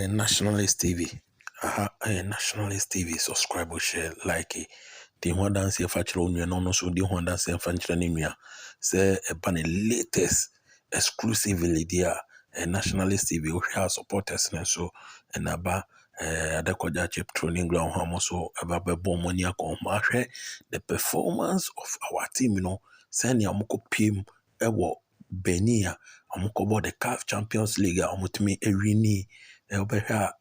Nationalist TV. Nationalist TV. Subscribe, share, like it. The one dance here factory on no so the one dance here factory ni say a ban latest exclusively there Nationalist TV we have supporters and so and aba adekoja chip training ground home so aba bebo money akon mahwe the performance of our team send ya moko pim ewo Benia amukobo the CAF Champions League amutimi ewini obehwa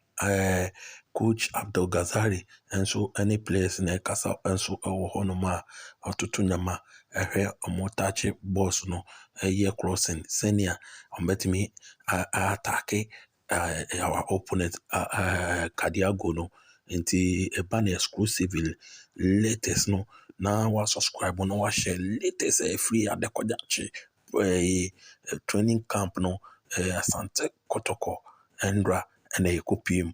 coach Abdul Gazale and so any players in kasa and so honoma otutu nyama omotache boss no year crossing senior ombetimi attack our opponent Kadiago no nti ban exclusively latest no na wa subscribe no wa share latest free adekojachi training camp no Asante Kotoko Endra and a copium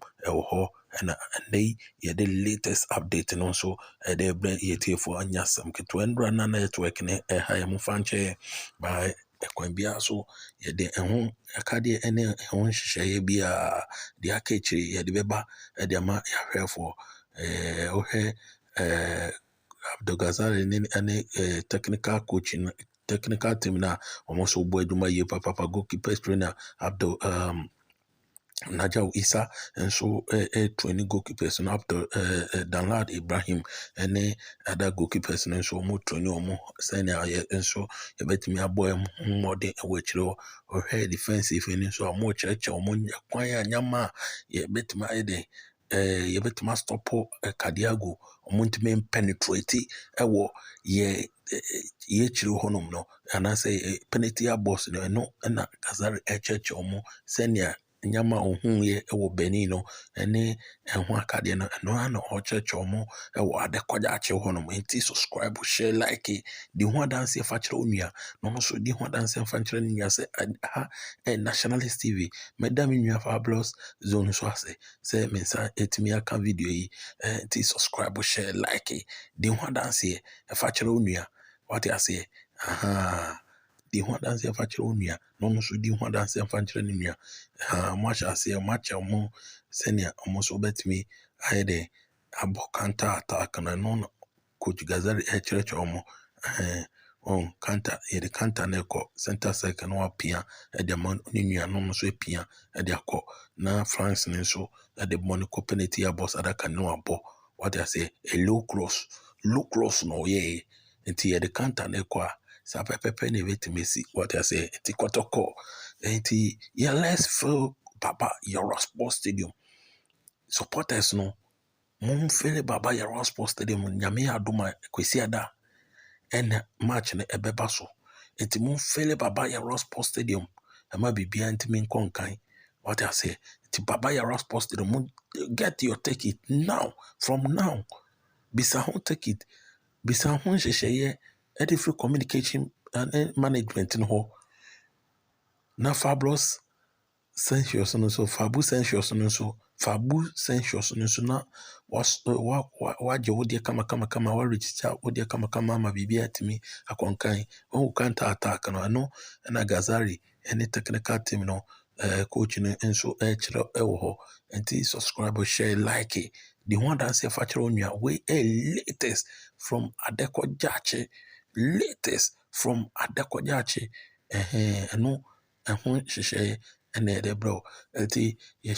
and they the latest update and also they bring it for anyasam to Endra na network ne high mufanche by ekwambia so de ehun akade ene ehun hyehyeye bia de akechiri de beba de ama yahwe for ohwe Abdul Gazale ne technical coaching technical team na almost boy duma ye papa goalkeeper trainer Abdul Najau Isa and so training goalkeepers and after Danlad Ibrahim and other goalkeepers and so more training or more senior and so you bet me a boy more than which or her defensive and so more church or more choir nyama you bet my day you bet my stop a Kadiago or Montman penetrate ye chiro honum no and I say penalty boss no and Gazare a church or more senior nyama ohun ye ewo Benin no ene ehun akade no eno ana ocheche omo ewo adekwaja ache ho no enti subscribe share like the one dance e fa kire onua no so the one dance e fa kire nua se Nationalist TV madam nua fabulous zone so ase se mensa etimi aka video yi enti subscribe share like the one dance e fa kire onua what you say the one dance e fa kire onua no so the one dance e fa kire nua much as a match mo senior almost bet me I de abo counter attack and no coach Gazale church omo on counter the counter neko center second no pia e de man ni nua no so pia e de akọ na France ne so e de money penalty boss adaka no abo what I say a low close no ye nti the counter neko sa pepe ne vet Messi what I say ti Kotoko nti yeah let's fill Baba Yara Sports Stadium supporters no mon fill Baba Yara Sports Stadium nyame adoma kwesi ada en match ne ebeba so nti mon fill Baba Yara Sports Stadium ama bibia nti min konkan what I say nti Baba Yara Sports Stadium get your ticket now from now bisa ho ticket bisa ho hyehyeye free communication and management no ho na fabulous sensuous no so fabu sensuous no so na waje wodi kama wa register wodi kama ma bibia atimi akonkan o kanta attack no na Gazale any technical team no coach no enso kire ewo ho enti subscribe share like it. The one that say factory on your way latest from Adekojache no ehun hyehyeye ene de bro enti ye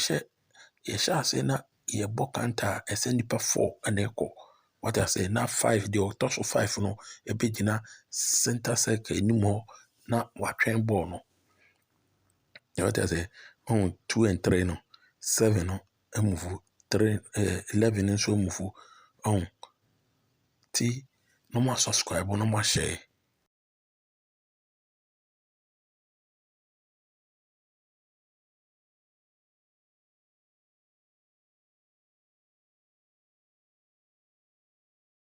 sha say na ye bokanta ese nipa 4 ene ko what I say na 5 the toss of 5 no e begina center circle ni mo na watwen ball no what I say 2 and 3 no 7 no move 3 11 nso move ti no more subscribe no more share